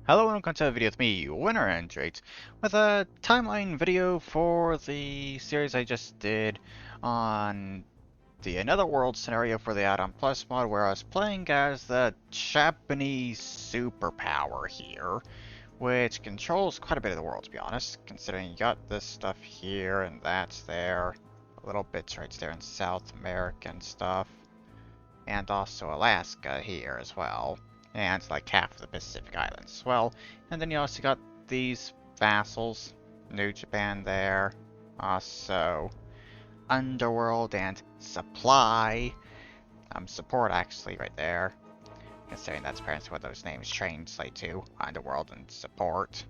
Hello and welcome to a video with me, Winner Android, with a timeline video for the series I just did on the Another World scenario for the Addon Plus mod, where I was playing as the Japanese Superpower here, which controls quite a bit of the world, to be honest, considering you got this stuff here and that's there, a little bits right there in South America and stuff, and also Alaska here as well. And like half of the Pacific Islands as well. And then you also got these vassals, New Japan there, also Underworld and Supply, support actually right there, considering that's apparently what those names translate to, Underworld and Support.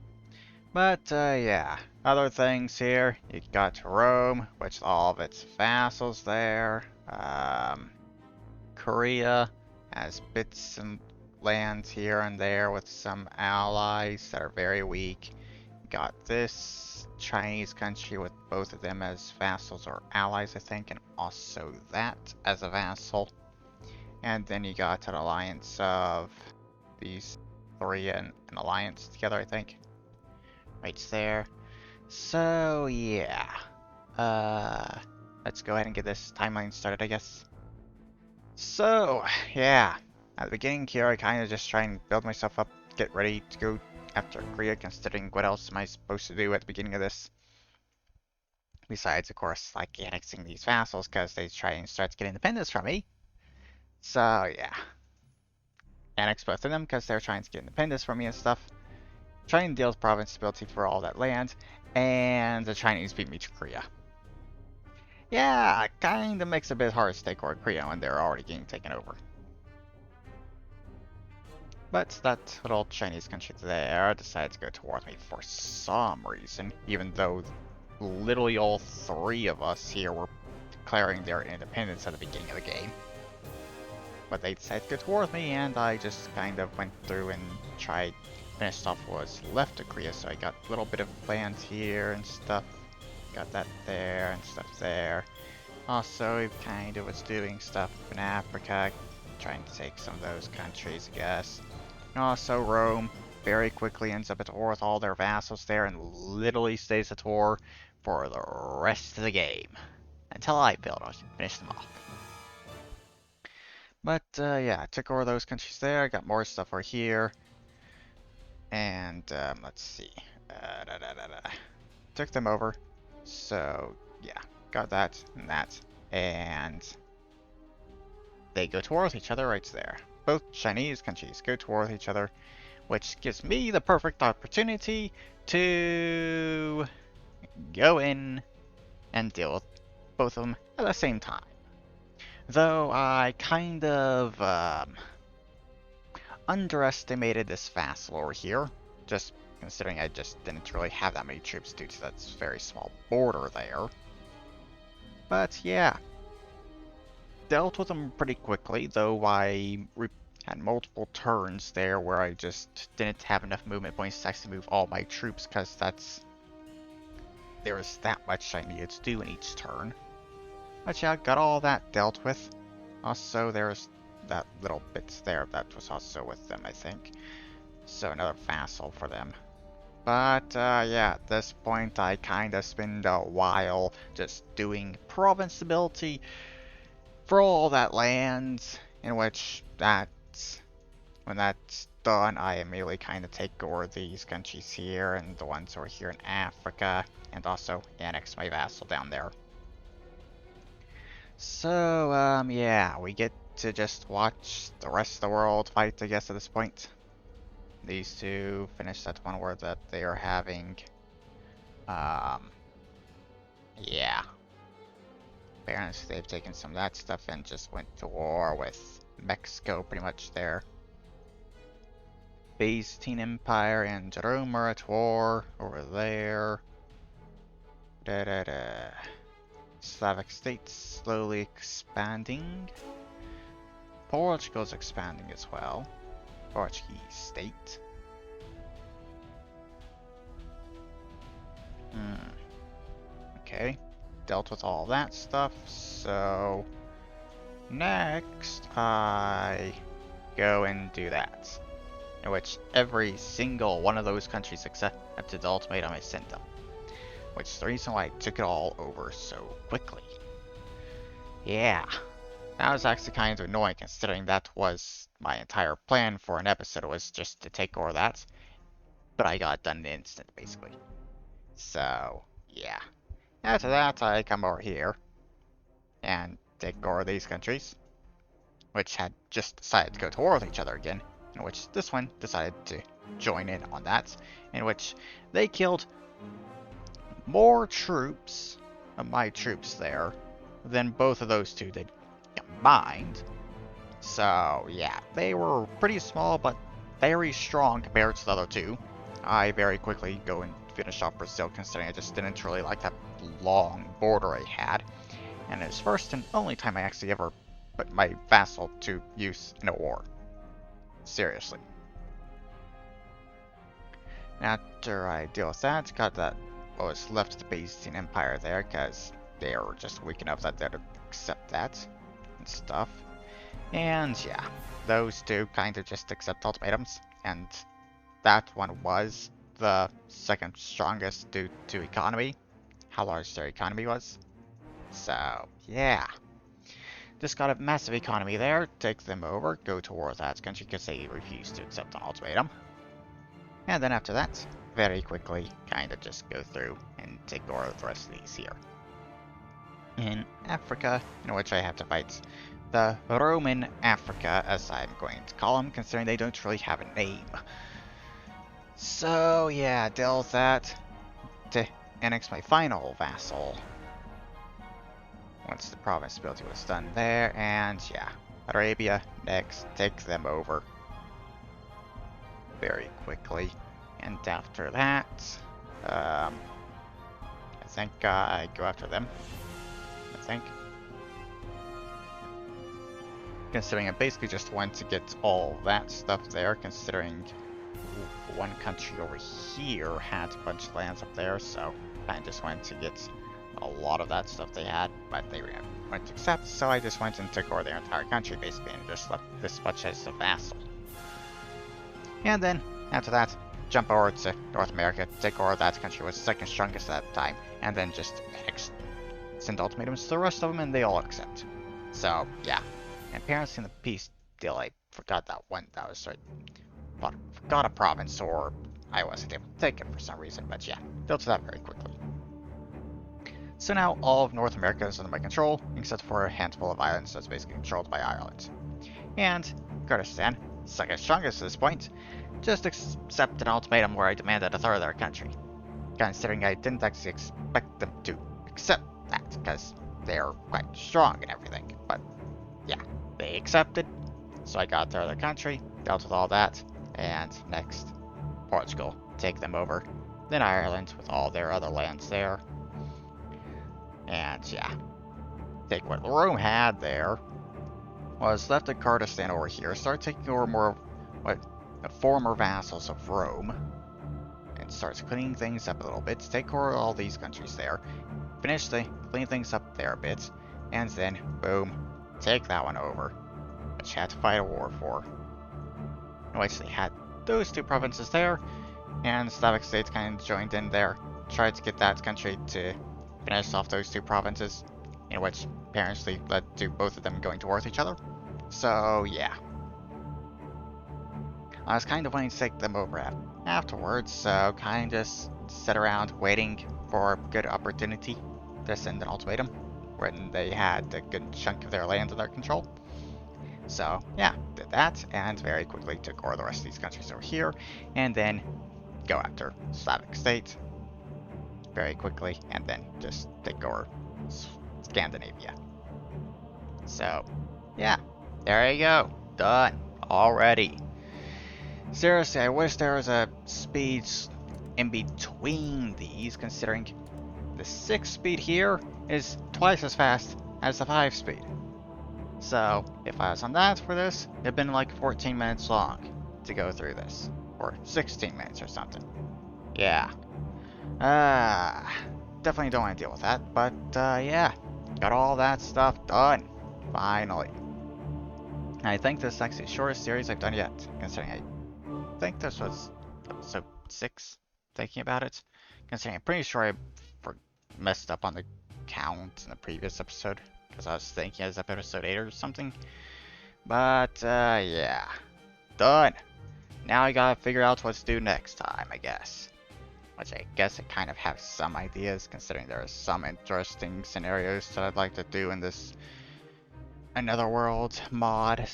But yeah, other things here, you got Rome, which all of its vassals there, Korea has bits and lands here and there with some allies that are very weak. Got this Chinese country with both of them as vassals or allies, I think, and also that as a vassal. And then you got an alliance of these three in an alliance together, I think. Right there. So yeah. Let's go ahead and get this timeline started, I guess. So, yeah. At the beginning here, I kind of just try and build myself up, get ready to go after Korea, considering what else am I supposed to do at the beginning of this? Besides, of course, like annexing these vassals, because they try and start to get independence from me. So, yeah. Annex both of them, because they're trying to get independence from me and stuff. Trying to deal with province stability for all that land, and the Chinese beat me to Korea. Yeah, kinda makes it a bit hard to take over Korea when they're already getting taken over. But that little Chinese country there decided to go towards me for some reason, even though literally all three of us here were declaring their independence at the beginning of the game. But they decided to go towards me, and I just kind of went through and tried finished off what was left of Korea, so I got a little bit of land here and stuff. Got that there and stuff there. Also, kind of was doing stuff in Africa, trying to take some of those countries, I guess. Also, Rome very quickly ends up at war with all their vassals there and literally stays at war for the rest of the game. Until I finish them off. But yeah, I took over those countries there, got more stuff over here. And let's see. Took them over. So yeah, got that and that. And they go to war with each other right there. Both Chinese countries go to war with each other, which gives me the perfect opportunity to go in and deal with both of them at the same time. Though I kind of underestimated this vassal over here, just considering I just didn't really have that many troops due to that very small border there. But yeah, dealt with him pretty quickly, though I had multiple turns there where I just didn't have enough movement points to actually move all my troops, because there was that much I needed to do in each turn. But yeah, got all that dealt with. Also, there's that little bits there that was also with them, I think. So another vassal for them. But yeah, at this point I kinda spend a while just doing province stability for all that land, in which when that's done, I immediately kind of take over these countries here and the ones over here in Africa, and also annex my vassal down there. So, yeah, we get to just watch the rest of the world fight, I guess, at this point. These two finish that one war that they are having. Yeah. Apparently they've taken some of that stuff and just went to war with Mexico pretty much there. Byzantine Empire and Rome are at war over there. Slavic states slowly expanding. Portugal's expanding as well. Portuguese state. Okay. Dealt with all that stuff, so next I go and do that. in which every single one of those countries accepted the ultimatum I sent them, which is the reason why I took it all over so quickly. Yeah, that was actually kind of annoying considering that was my entire plan for an episode, was just to take over that, but I got it done in an instant, basically. So, yeah. After that, I come over here and take over these countries, which had just decided to go to war with each other again, in which this one decided to join in on that, in which they killed more troops of my troops there than both of those two did combined. So yeah, they were pretty small but very strong compared to the other two. I very quickly go and finish off Brazil, considering I just didn't really like that long border I had. And it's first and only time I actually ever put my vassal to use in a war. Seriously. After I deal with that, got that what was left of the Byzantine Empire there, because they were just weak enough that they'd accept that and stuff. And yeah, those two kind of just accept ultimatums, and that one was the second strongest due to economy, how large their economy was. So yeah, just got a massive economy there, take them over, go to war with that country because they refused to accept an ultimatum. And then after that, very quickly, kind of just go through and take over the rest of these here. In Africa, in which I have to fight the Roman Africa, as I'm going to call them, considering they don't really have a name. So yeah, deal with that to annex my final vassal. Once the province ability was done there, and yeah, Arabia next, take them over very quickly. And after that, I think I go after them. I think. Considering I basically just want to get all that stuff there, considering one country over here had a bunch of lands up there, so I just wanted to get a lot of that stuff they had, but they wouldn't accept, so I just went and took over their entire country, basically, and just left this much as a vassal. And then, after that, jump over to North America, take over that country, was the second strongest at the time, and then just send ultimatums to the rest of them, and they all accept. So, yeah. And apparently in the peace deal, I forgot that one, that was right. Forgot a province, or I wasn't able to take it for some reason, but yeah, dealt with that very quickly. So now all of North America is under my control, except for a handful of islands that's basically controlled by Ireland. And Kurdistan, second strongest at this point, just accept an ultimatum where I demanded a third of their country. Considering I didn't actually expect them to accept that, because they're quite strong and everything, but yeah, they accepted, so I got a third of their country, dealt with all that, and next, Portugal, take them over, then Ireland with all their other lands there, and yeah, take what Rome had there, was left at Kurdistan over here, start taking over more of what the former vassals of Rome, and starts cleaning things up a little bit, take over all these countries there, finish the clean things up there a bit, and then, boom, take that one over, which had to fight a war for. In which they had those two provinces there, and Slavic states kind of joined in there, tried to get that country to finish off those two provinces, in which apparently led to both of them going to war with each other. So yeah. I was kind of wanting to take them over afterwards, so kind of just sat around waiting for a good opportunity to send an ultimatum when they had a good chunk of their land under their control. So yeah, did that, and very quickly took over the rest of these countries over here, and then go after Slavic states very quickly, and then just take over Scandinavia. So yeah, there you go, done already. Seriously, I wish there was a speed in between these, considering the 6 speed here is twice as fast as the 5 speed. So, if I was on that for this, it'd been like 14 minutes long to go through this. Or 16 minutes or something. Yeah. Definitely don't want to deal with that, but yeah. Got all that stuff done. Finally. I think this is actually the shortest series I've done yet, considering I think this was episode 6, thinking about it. Considering I'm pretty sure I messed up on the count in the previous episode, because I was thinking it was episode 8 or something. But, yeah. Done! Now I gotta figure out what to do next time, I guess. Which I guess I kind of have some ideas, considering there are some interesting scenarios that I'd like to do in this Another World mod,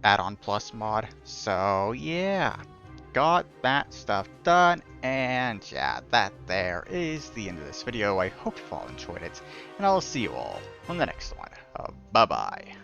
add-on plus mod. So yeah, got that stuff done, and yeah, that there is the end of this video. I hope you all enjoyed it, and I'll see you all on the next one. Bye bye.